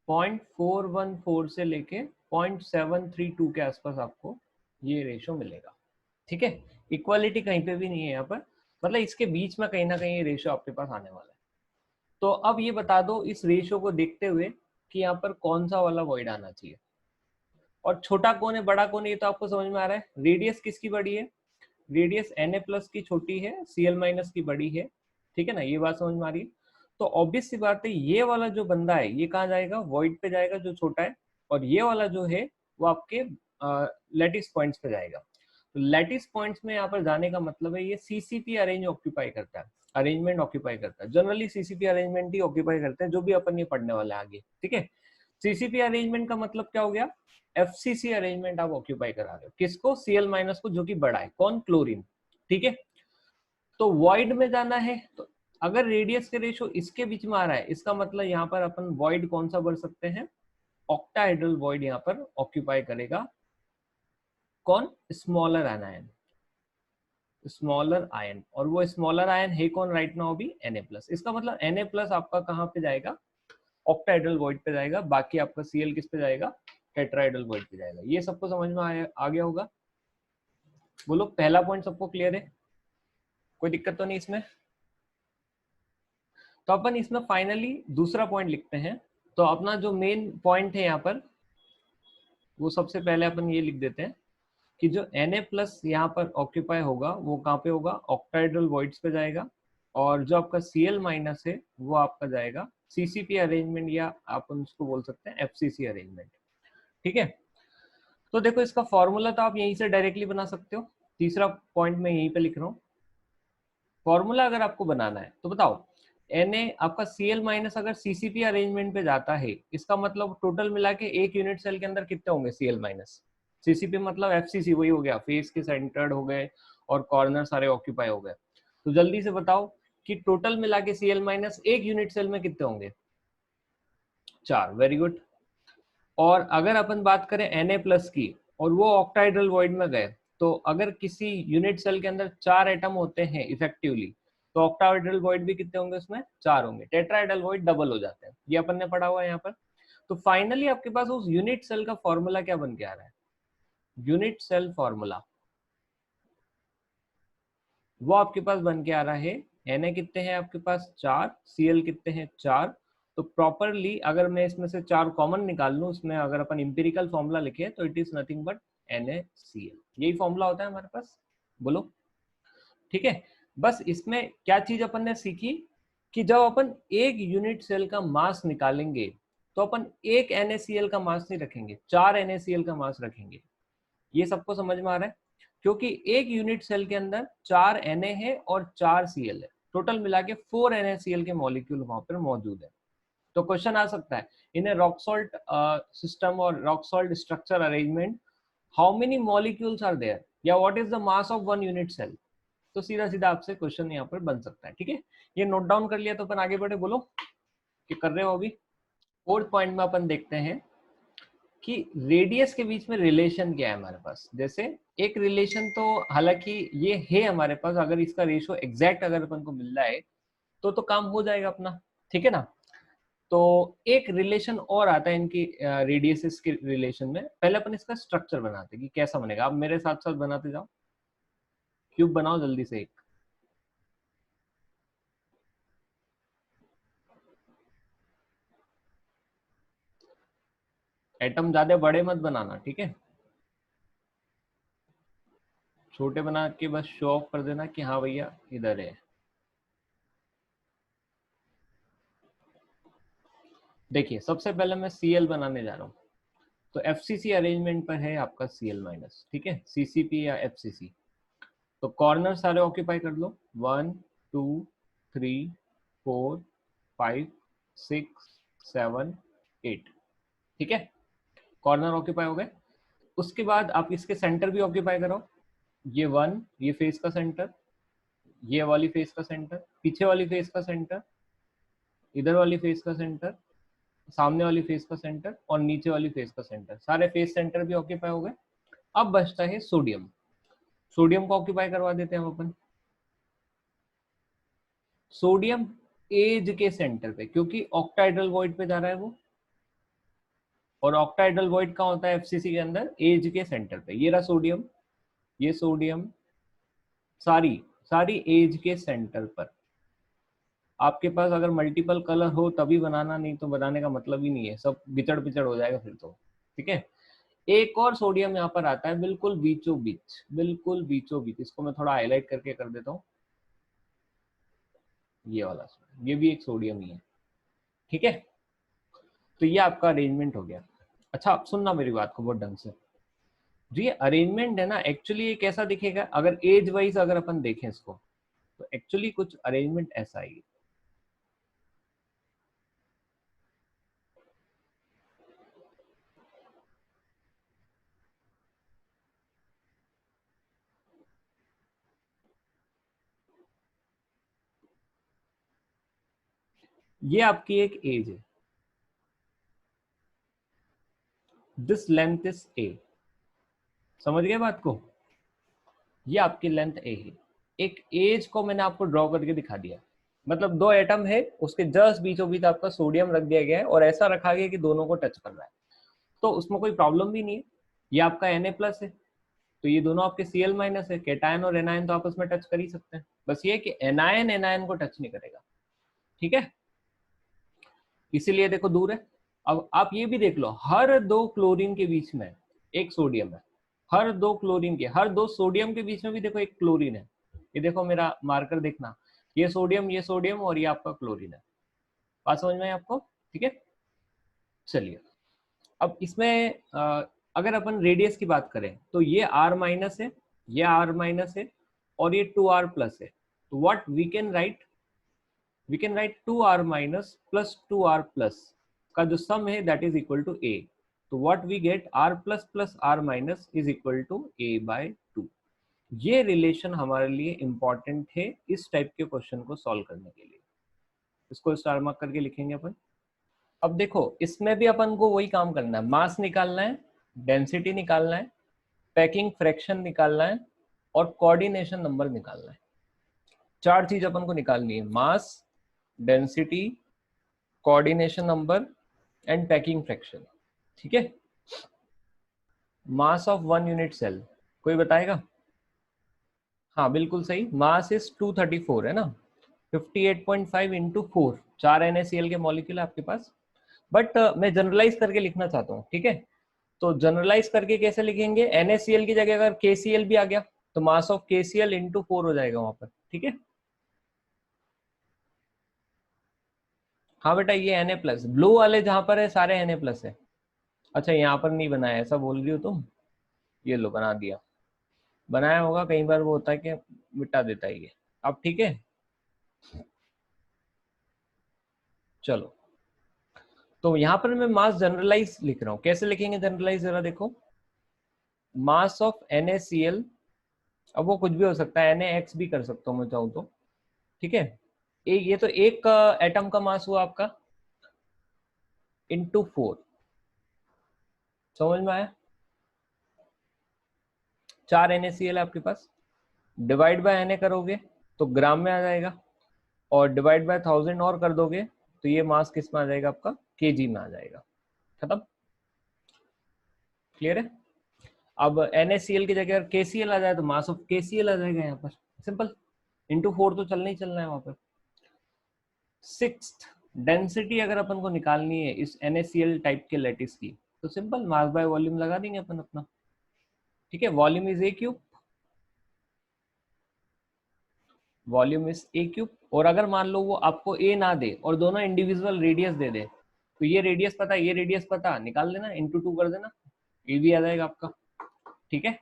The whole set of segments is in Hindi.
0.414 से लेके 0.732 के आसपास आपको ये रेशो मिलेगा। ठीक है, इक्वालिटी कहीं पे भी नहीं है यहाँ पर, मतलब इसके बीच में कहीं ना कहीं ये रेशो आपके पास आने वाला है। तो अब ये बता दो इस रेशो को देखते हुए कि यहाँ पर कौन सा वाला वॉइड आना चाहिए, और छोटा कौन है बड़ा कौन है ये तो आपको समझ में आ रहा है। रेडियस किसकी बड़ी है, रेडियस Na+ की छोटी है, Cl- की बड़ी है, ठीक है ना, ये बात समझ में आ रही है। तो ऑब्वियस सी बात है ये वाला जो बंदा है ये कहाँ जाएगा, वॉइड पे जाएगा जो छोटा है, और ये वाला जो है वो आपके लैटिस पॉइंट्स पे जाएगा। तो लैटिस पॉइंट्स में यहाँ पर जाने का मतलब है ये सीसीपी अरेंज ऑक्यूपाई करता है, अरेंजमेंट ऑक्यूपाई करता है, जनरली सीसीपी अरेंजमेंट ही ऑक्यूपाई करते हैं, जो भी अपन ये पढ़ने वाले हैं आगे। ठीक है, सीसीपी अरेंजमेंट का मतलब क्या हो गया, एफसीसी अरेंजमेंट आप ऑक्यूपाई करा रहे हो, किसको, Cl- को, जो कि बड़ा है, कौन, क्लोरीन। ठीक है, तो वॉइड में जाना है, तो अगर रेडियस के रेशो इसके बीच में आ रहा है, इसका मतलब यहाँ पर अपन वॉइड कौन सा भर सकते हैं, ऑक्टाहेड्रल वॉइड यहाँ पर ऑक्यूपाई करेगा, कौन, स्मॉलर एनायन, स्मॉलर आयन, और वो स्मॉलर आयन है कौन राइट नाउ भी, Na+। इसका मतलब Na+ आपका कहाँ पे जाएगा, ऑक्टाहेड्रल वॉइड पे जाएगा, बाकी आपका Cl किस पे जाएगा, टेट्राहेड्रल वॉइड पे जाएगा। ये सबको समझ में आ गया होगा, बोलो पहला पॉइंट सबको क्लियर है, कोई दिक्कत तो नहीं इसमें। तो अपन इसमें फाइनली दूसरा पॉइंट लिखते हैं। तो अपना जो मेन पॉइंट है यहाँ पर वो सबसे पहले अपन ये लिख देते हैं कि जो Na+ यहाँ पर ऑक्यूपाई होगा वो कहाँ पे होगा, ऑक्टाहेड्रल वॉइड्स पे जाएगा, और जो आपका Cl- है वो आपका जाएगा सीसीपी अरेंजमेंट, या अपन उसको बोल सकते हैं एफसीसी अरेंजमेंट। ठीक है, तो देखो इसका फॉर्मूला तो आप यहीं से डायरेक्टली बना सकते हो, तीसरा पॉइंट मैं यहीं पे लिख रहा हूँ। फॉर्मूला अगर आपको बनाना है तो बताओ, Na आपका Cl- अगर सीसीपी अरेंजमेंट पे जाता है, इसका मतलब टोटल मिला के एक यूनिट सेल के अंदर कितने होंगे Cl-। सीसीपी मतलब एफसीसी वही हो गया, फेस के सेंटर्ड हो गए और कॉर्नर सारे ऑक्यूपाई हो गए। तो जल्दी से बताओ कि टोटल मिला के Cl- एक यूनिट सेल में कितने होंगे, 4, वेरी गुड। और अगर अपन बात करें Na+ की, और वो ऑक्टाहेड्रल वॉइड में गए, तो अगर किसी यूनिट सेल के अंदर 4 एटम होते हैं इफेक्टिवली, तो ऑक्टाहेड्रल वॉइड भी कितने होंगे उसमें, 4 होंगे, टेट्राहेड्रल वॉइड डबल हो जाते हैं, ये अपन ने पढ़ा हुआ है यहाँ पर। तो फाइनली आपके पास उस यूनिट सेल का फॉर्मूला क्या बन के आ रहा है, यूनिट सेल फॉर्मूला वो आपके पास बन के आ रहा है, Na कितने हैं आपके पास, 4, Cl कितने हैं, 4। तो प्रॉपरली अगर मैं इसमें से 4 कॉमन निकाल लूं, इसमें अगर अपन इंपेरिकल फॉर्मूला लिखे तो it is nothing but NaCl, यही फॉर्मूला होता है हमारे पास, बोलो। ठीक है, बस इसमें क्या चीज अपन ने सीखी कि जब अपन एक यूनिट सेल का मास निकालेंगे तो अपन एक NaCl का मास नहीं रखेंगे, 4 NaCl का मास रखेंगे। ये सबको समझ में आ रहा है, क्योंकि एक यूनिट सेल के अंदर 4 Na है और 4 Cl है, टोटल मिला के 4 NaCl के मॉलिक्यूल वहां पर मौजूद है। तो क्वेश्चन आ सकता है in a rock salt system और rock salt structure arrangement, how many molecules are there, या what is the mass of one unit cell. तो सीधा सीधा आपसे क्वेश्चन यहाँ पर बन सकता है। ठीक है, ये नोट डाउन कर लिया तो अपन आगे बढ़े, बोलो कि कर रहे हो अभी। फोर्थ पॉइंट में अपन देखते हैं कि रेडियस के बीच में रिलेशन क्या है हमारे पास। जैसे एक रिलेशन तो हालांकि ये है हमारे पास, अगर इसका रेशियो एग्जैक्ट अगर अपन को मिल रहा है तो काम हो जाएगा अपना, ठीक है ना। तो एक रिलेशन और आता है इनकी रेडियसेस के रिलेशन में, पहले अपन इसका स्ट्रक्चर बनाते हैं कि कैसा बनेगा। आप मेरे साथ साथ बनाते जाओ, क्यूब बनाओ जल्दी से एक। एटम ज्यादा बड़े मत बनाना, ठीक है, छोटे बना के बस शो ऑफ कर देना कि हाँ भैया इधर है। देखिए सबसे पहले मैं Cl बनाने जा रहा हूँ, तो एफसीसी अरेंजमेंट पर है आपका Cl-, ठीक है, सीसीपी या एफसीसी। तो कॉर्नर सारे ऑक्यूपाई कर लो, 1 2 3 4 5 6 7 8, ठीक है, कॉर्नर ऑक्यूपाई हो गए। उसके बाद आप इसके सेंटर भी ऑक्यूपाई करो, ये 1, ये फेस का सेंटर, ये वाली फेस का सेंटर, पीछे वाली फेस का सेंटर, इधर वाली फेस का सेंटर, सामने वाली फेस का सेंटर और नीचे वाली फेस का सेंटर, सारे फेस सेंटर भी ऑक्यूपाई हो गए। अब बचता है सोडियम, सोडियम को ऑक्यूपाई करवा देते हैं हम अपन। सोडियम एज के सेंटर पे, क्योंकि ऑक्टाइडल वॉइड पे जा रहा है वो, और ऑक्टाहेड्रल वॉइड कहाँ होता है एफसीसी के अंदर, एज के सेंटर पे। ये रहा सोडियम, ये सोडियम, सारी सारी एज के सेंटर पर। आपके पास अगर मल्टीपल कलर हो तभी बनाना, नहीं तो बनाने का मतलब ही नहीं है, सब बिचड़ बिचड़ हो जाएगा फिर तो। ठीक है, एक और सोडियम यहाँ पर आता है बिल्कुल बीचों बीच, बिल्कुल बीचों बीच। इसको मैं थोड़ा हाईलाइट करके कर देता हूँ, ये वाला, ये भी एक सोडियम ही है। ठीक है, तो ये आपका अरेंजमेंट हो गया। अच्छा, आप सुनना मेरी बात को बहुत ढंग से। जो ये अरेंजमेंट है ना, एक्चुअली ये कैसा दिखेगा अगर एज वाइज अगर अपन देखें इसको, तो एक्चुअली कुछ अरेंजमेंट ऐसा ही है। ये आपकी एक एज है, दिस लेंथ इज ए, समझ गए बात को? ये आपकी लेंथ ए है। एक एज को मैंने आपको ड्रॉ करके दिखा दिया, मतलब दो एटम है, उसके जस्ट बीचों बीच आपका सोडियम रख दिया गया है और ऐसा रखा गया कि दोनों को टच कर रहा है, तो उसमें कोई प्रॉब्लम भी नहीं है। ये आपका Na+ है, तो ये दोनों आपके Cl- है, कैटायन और एनायन तो आपस में टच कर ही सकते हैं, बस ये कि एनायन एनायन को टच नहीं करेगा। ठीक है, इसीलिए देखो दूर है। अब आप ये भी देख लो, हर दो क्लोरीन के बीच में एक सोडियम है, हर दो क्लोरीन के, हर दो सोडियम के बीच में भी देखो एक क्लोरीन है। ये देखो मेरा मार्कर देखना, ये सोडियम और ये आपका क्लोरीन है। बात समझ में आई आपको? ठीक है, चलिए अब इसमें अगर अपन रेडियस की बात करें तो ये R- है, ये R- है और ये 2R+ है, तो what we can write, we can write 2R- plus 2R+ का जो सम है that is equal to A। तो what we get R+ plus R- is equal to A/2। ये रिलेशन हमारे लिए इंपॉर्टेंट है इस टाइप के क्वेश्चन को सॉल्व करने के लिए। इसको स्टार मार्क करके लिखेंगे अपन। अब देखो इसमें भी अपन को वही काम करना है, मास निकालना है, डेंसिटी निकालना है, पैकिंग फ्रैक्शन निकालना है और कोऑर्डिनेशन नंबर निकालना है। चार चीज अपन को निकालनी है, mass, density, coordination number and packing fraction. ठीक है, मास ऑफ 1 यूनिट सेल कोई बताएगा? हाँ बिल्कुल सही, मास इज 234 है ना, 58.5 इंटू 4, 4 NaCl के मॉलिक्यूल आपके पास। बट मैं जनरलाइज करके लिखना चाहता हूँ। ठीक है, तो जनरलाइज करके कैसे लिखेंगे, NaCl की जगह अगर KCl भी आ गया तो मास ऑफ KCl इंटू 4 हो जाएगा वहां पर। ठीक है, हाँ बेटा ये Na+, ब्लू वाले जहां पर है सारे Na+ है। अच्छा यहाँ पर नहीं बनाया, ऐसा बोल रही हो तुम? ये लो बना दिया, बनाया होगा कई बार, वो होता है कि मिटा देता है ये। अब ठीक है, चलो तो यहाँ पर मैं मास जनरलाइज लिख रहा हूँ। कैसे लिखेंगे जनरलाइज, जरा देखो, मास ऑफ NaCl, अब वो कुछ भी हो सकता है, NaX भी कर सकता हूँ मैं चाहूँ तो। ठीक है, ये तो एक एटम का मास हुआ आपका, इंटू 4, समझ में आया? 4 NaCl आपके पास, डिवाइड बाय Na करोगे तो ग्राम में आ जाएगा, और डिवाइड बाय 1000 और कर दोगे तो ये मास किस में आ जाएगा आपका, kg में आ जाएगा। खत्म, क्लियर है? अब NaCl की जगह KCl आ जाए तो मास ऑफ KCl आ जाएगा यहाँ पर, सिंपल, इंटू 4 तो चलना ही चलना है वहां पर। सिक्स्थ, डेंसिटी अगर अपन को निकालनी है इस NaCl टाइप के लैटिस की, तो सिंपल मास बाय वॉल्यूम लगा देंगे अपन अपना। ठीक है, volume is A³, volume is A³। और अगर मान लो वो आपको A ना दे और दोनों इंडिविजुअल रेडियस दे दे, तो ये रेडियस पता, ये रेडियस पता, निकाल देना, इंटू 2 कर देना, ये भी आ जाएगा आपका। ठीक है,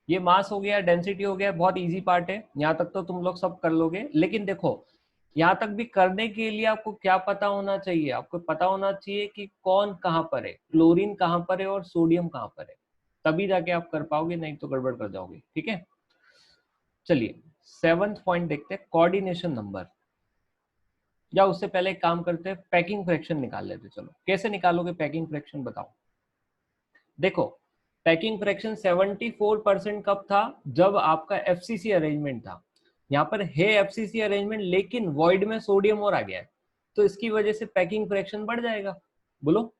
ये मास हो गया, डेंसिटी हो गया, बहुत इजी पार्ट है, यहाँ तक तो तुम लोग सब कर लोगे। लेकिन देखो यहाँ तक भी करने के लिए आपको क्या पता होना चाहिए, आपको पता होना चाहिए कि कौन कहाँ पर है, क्लोरीन कहाँ पर है और सोडियम कहाँ पर है, तभी जाके आप कर पाओगे, नहीं तो गड़बड़ कर जाओगे। ठीक है, चलिए 7th पॉइंट देखते हैं, कोऑर्डिनेशन नंबर। या उससे पहले एक काम करते हैं, पैकिंग फ्रैक्शन निकाल लेते। चलो कैसे निकालोगे पैकिंग फ्रैक्शन बताओ। देखो पैकिंग फ्रैक्शन 74% कब था, जब आपका FCC अरेंजमेंट था। यहाँ पर है FCC अरेंजमेंट लेकिन वॉइड में सोडियम और आ गया है, तो इसकी वजह से पैकिंग फ्रैक्शन बढ़ जाएगा। बोलो,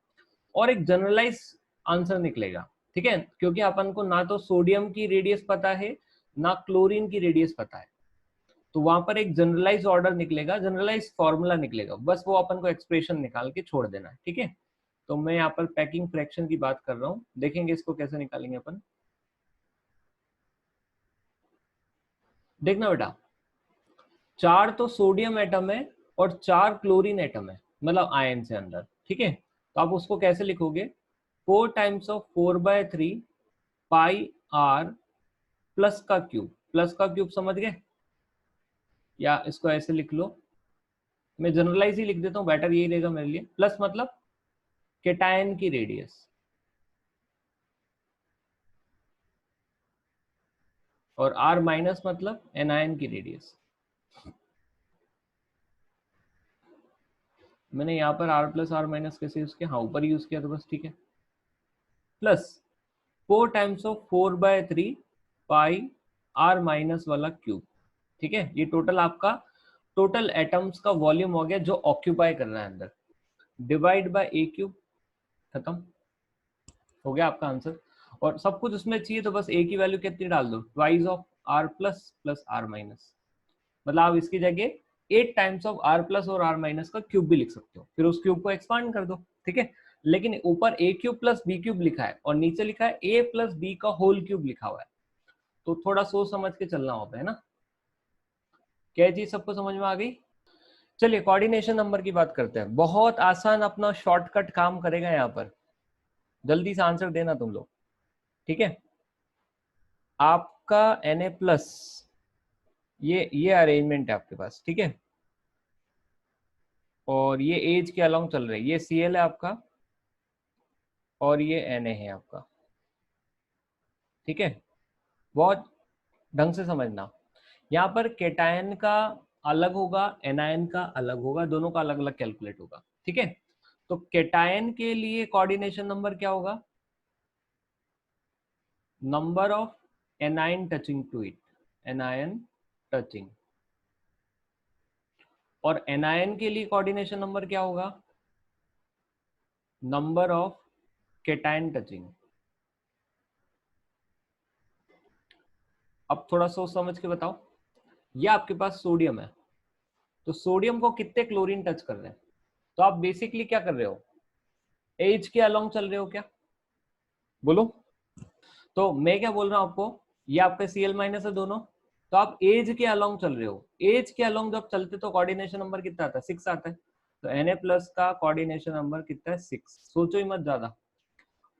और एक जनरलाइज आंसर निकलेगा, ठीक है, क्योंकि अपन को ना तो सोडियम की रेडियस पता है ना क्लोरीन की रेडियस पता है, तो वहां पर एक जनरलाइज ऑर्डर निकलेगा, जनरलाइज फॉर्मूला निकलेगा, बस वो अपन को एक्सप्रेशन निकाल के छोड़ देना है, ठीक है। तो मैं यहाँ पर पैकिंग फ्रैक्शन की बात कर रहा हूँ, देखेंगे इसको कैसे निकालेंगे अपन। देखना बेटा, 4 तो सोडियम एटम है और 4 क्लोरीन एटम है, मतलब आयन से अंदर, ठीक है। तो आप उसको कैसे लिखोगे, 4 times of 4/3 pi R plus का क्यूब, प्लस का क्यूब समझ गए, या इसको ऐसे लिख लो, मैं जनरलाइज ही लिख देता हूँ, बेटर यही रहेगा मेरे लिए। प्लस मतलब केटायन की रेडियस, और आर माइनस मतलब एनायन की रेडियस। मैंने यहाँ पर आर प्लस आर माइनस कैसे यूज किया, हाँ ऊपर यूज किया तो बस ठीक है। Plus 4 times of 4/3 pi R minus वाला क्यूब, ठीक है। ये टोटल आपका टोटल एटम्स का वॉल्यूम हो गया जो ऑक्यूपाई कर रहा है अंदर, डिवाइड बाय ए क्यूब, खत्म हो गया आपका आंसर। और सब कुछ उसमें चाहिए तो बस ए की वैल्यू कितनी डाल दो, twice of R plus plus R minus, मतलब आप इसकी जगह 8 टाइम्स ऑफ आर प्लस और आर माइनस का क्यूब भी लिख सकते हो, फिर उस क्यूब को एक्सपांड कर दो, ठीक है। लेकिन ऊपर ए क्यूब प्लस बी क्यूब लिखा है और नीचे लिखा है ए प्लस बी का होल क्यूब लिखा हुआ है, तो थोड़ा सोच समझ के चलना होता है ना। क्या चीज सबको समझ में आ गई? चलिए कोऑर्डिनेशन नंबर की बात करते हैं, बहुत आसान अपना शॉर्टकट काम करेगा यहाँ पर, जल्दी से आंसर देना तुम लोग, ठीक है। आपका Na प्लस, ये अरेंजमेंट है आपके पास, ठीक है, और ये एज के अलोंग चल रहे हैं, ये Cl है आपका और ये Na है आपका, ठीक है। बहुत ढंग से समझना, यहाँ पर केटायन का अलग होगा, एनायन का अलग होगा, दोनों का अलग अलग कैलकुलेट होगा, ठीक है। तो केटायन के लिए कोऑर्डिनेशन नंबर क्या होगा, number of anion touching to it, anion touching. और एनायन के लिए कोऑर्डिनेशन नंबर क्या होगा, नंबर ऑफ केटायन टचिंग। अब थोड़ा सोच समझ के बताओ, ये आपके पास सोडियम है, तो सोडियम को कितने क्लोरीन टच कर रहे हैं, तो आप बेसिकली क्या कर रहे हो, एज के अलोंग चल रहे हो क्या, बोलो। तो मैं क्या बोल रहा हूं आपको, ये आपका Cl माइनस है दोनों, तो आप एज के अलोंग चल रहे हो, एज के अलोंग जब चलते तो कोऑर्डिनेशन नंबर कितना आता है, 6 आता है। तो Na प्लस का कोऑर्डिनेशन नंबर कितना है, 6, सोचो ही मत ज्यादा।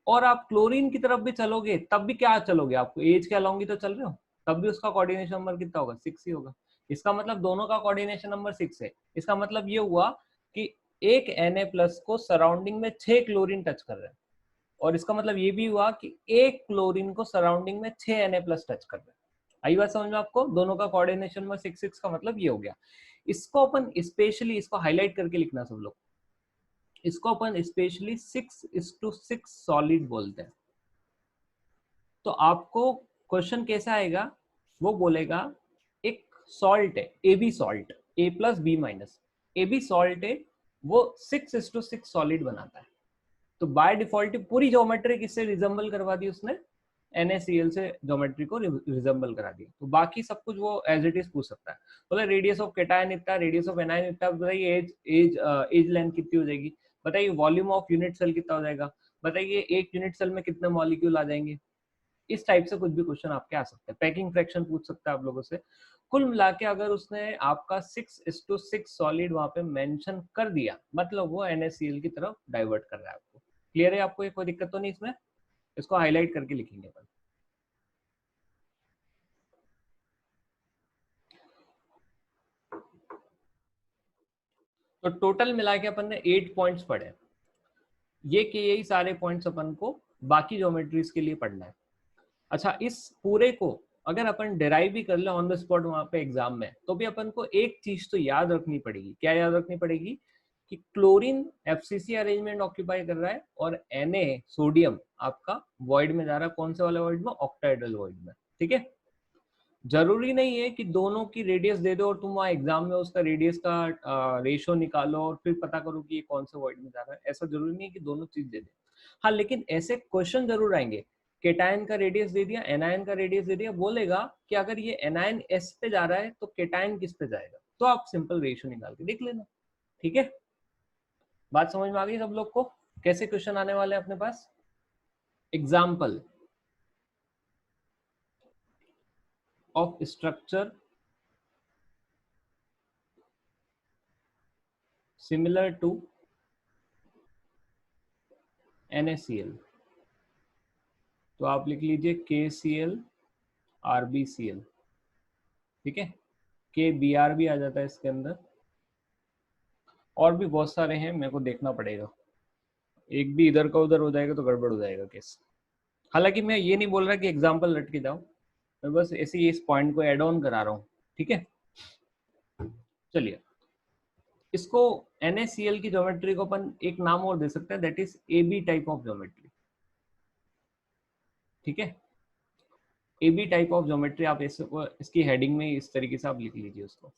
और आप क्लोरीन की तरफ भी चलोगे तब भी क्या चलोगे, आपको एज के अलोंग ही तो चल रहे हो, तब भी उसका कोऑर्डिनेशन नंबर कितना होगा, 6 ही होगा। इसका मतलब दोनों का कोऑर्डिनेशन नंबर 6 है, इसका मतलब ये हुआ कि एक Na प्लस को सराउंडिंग में 6 क्लोरीन टच कर रहे हैं, और इसका मतलब ये भी हुआ कि एक क्लोरीन को सराउंडिंग में 6 Na प्लस टच कर रहे हैं। आई बात समझ में आपको, दोनों का कोऑर्डिनेशन में 6 का मतलब ये हो गया। इसको अपन स्पेशली इसको हाईलाइट करके लिखना सब लोग, इसको अपन स्पेशली 6:6 सॉलिड बोलते हैं। तो आपको क्वेश्चन कैसा आएगा, वो बोलेगा एक सॉल्ट है A B salt, A plus B minus, A B salt है, वो 6:6 सॉलिड बनाता है। तो बाय डिफॉल्ट पूरी ज्योमेट्री किससे रिजेंबल करवा दी उसने, NaCl से ज्योमेट्री को रिजेंबल करा दी, तो बाकी सब कुछ वो एज इट इज पूछ सकता है। बोले रेडियस ऑफ केटायन इतना, रेडियस ऑफ एनायन इतना, बताइए एज एज एज लेंथ कितनी हो जाएगी, बताइए वॉल्यूम ऑफ यूनिट सेल कितना हो जाएगा, बताइए एक यूनिट सेल में कितने मॉलिक्यूल आ जाएंगे। इस टाइप से कुछ भी क्वेश्चन आपके आ सकते हैं, पैकिंग फ्रैक्शन पूछ सकता है आप लोगों से। कुल मिला के अगर उसने आपका 6:6 सॉलिड वहां पे मेंशन कर दिया, मतलब वो NaCl की तरफ डाइवर्ट कर रहा है आपको। क्लियर है आपको, ये कोई दिक्कत तो नहीं इसमें, इसको हाईलाइट करके लिखेंगे अपन। तो टोटल मिला के अपन ने 8 पॉइंट्स पढ़े, ये कि यही सारे पॉइंट्स अपन को बाकी ज्योमेट्रीज के लिए पढ़ना है। अच्छा, इस पूरे को अगर अपन डिराइव भी कर ले ऑन द स्पॉट वहां पे एग्जाम में, तो भी अपन को एक चीज तो याद रखनी पड़ेगी, क्या याद रखनी पड़ेगी, कि क्लोरीन FCC अरेंजमेंट ऑक्यूपाई कर रहा है और Na सोडियम आपका वॉइड में जा रहा है, कौन से वाले वॉइड में, ऑक्टाहेड्रल वॉइड में, ठीक है। जरूरी नहीं है कि दोनों की रेडियस दे दो और तुम वहाँ एग्जाम में उसका रेडियस का रेशो निकालो और फिर पता करो कि ये कौन से वर्ड में जा रहा है। ऐसा जरूरी नहीं है कि दोनों चीज दे दे। हाँ, लेकिन ऐसे क्वेश्चन जरूर आएंगे। केटायन का रेडियस दे दिया, एनायन का रेडियस दे दिया, बोलेगा कि अगर ये एनायन एस पे जा रहा है तो केटायन किस पे जाएगा, तो आप सिंपल रेशियो निकाल के देख लेना। ठीक है, बात समझ में आ गई सब लोग को? कैसे क्वेश्चन आने वाले हैं अपने पास? Example of structure similar to NaCl, तो आप लिख लीजिए KCl RbCl। ठीक है, KBr भी आ जाता है इसके अंदर, और भी बहुत सारे हैं, मेरे को देखना पड़ेगा। एक भी इधर का उधर हो जाएगा तो गड़बड़ हो जाएगा केस। हालांकि मैं ये नहीं बोल रहा कि एग्जाम्पल रट के जाओ, मैं बस ऐसे ही इस पॉइंट को एड ऑन करा रहा हूँ। ठीक है, चलिए, इसको NaCl की ज्योमेट्री को अपन एक नाम और दे सकते हैं, that is AB type of geometry. ठीक है, AB टाइप ऑफ ज्योमेट्री, आप इसकी हेडिंग में इस तरीके से आप लिख लीजिए उसको।